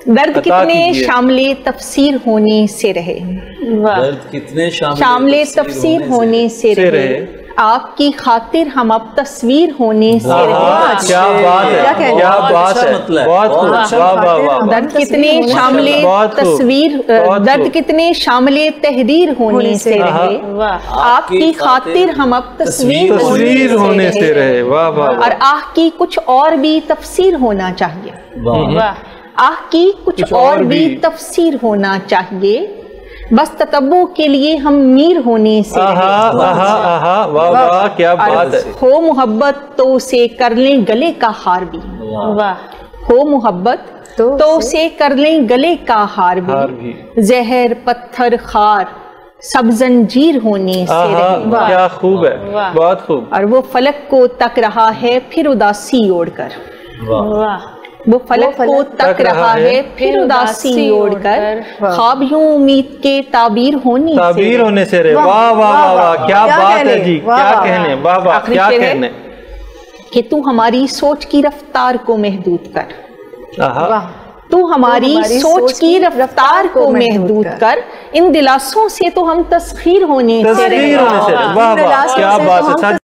درد کتنے شامل تفسیر ہونے سے رہے، درد کتنے شامل تفسیر ہونے سے رہے، آپ کی خاطر ہم اب تصویر ہونے سے رہے۔ کیا بات ہے، کیا بات ہے، بہت خوب، واہ واہ واہ۔ درد کتنے شامل تصویر، درد کتنے شامل تحریر ہونے سے رہے، آپ کی خاطر ہم اب تصویر ہونے سے رہے، واہ واہ۔ اور آہ کی کچھ اور بھی تفسیر ہونا چاہیے، آہ کی کچھ اور بھی تفسیر ہونا چاہیے، بس تتبع کے لیے ہم میر ہونے سے رہے۔ واہ واہ، کیا بات ہے۔ ہو محبت تو اسے کر لیں گلے کا ہار بھی، ہو محبت تو اسے کر لیں گلے کا ہار بھی، زہر پتھر خار سب زنجیر ہونے سے رہے۔ کیا خوب ہے، بہت خوب۔ اور وہ فلک کو تک رہا ہے پھر اداسی اوڑھ کر، وہ فلک کو تک رہا ہے پھر اداسی اوڑھ کر، خواب یوں امید کے تعبیر ہونے سے رہے۔ واہ واہ واہ، کیا بات ہے جی، کیا کہنے، واہ واہ، کیا کہنے۔ کہ تو ہماری سوچ کی رفتار کو محدود کر، تو ہماری سوچ کی رفتار کو محدود کر، ان دلاسوں سے تو ہم تسخیر ہونے سے رہے۔ واہ واہ، کیا بات ہے۔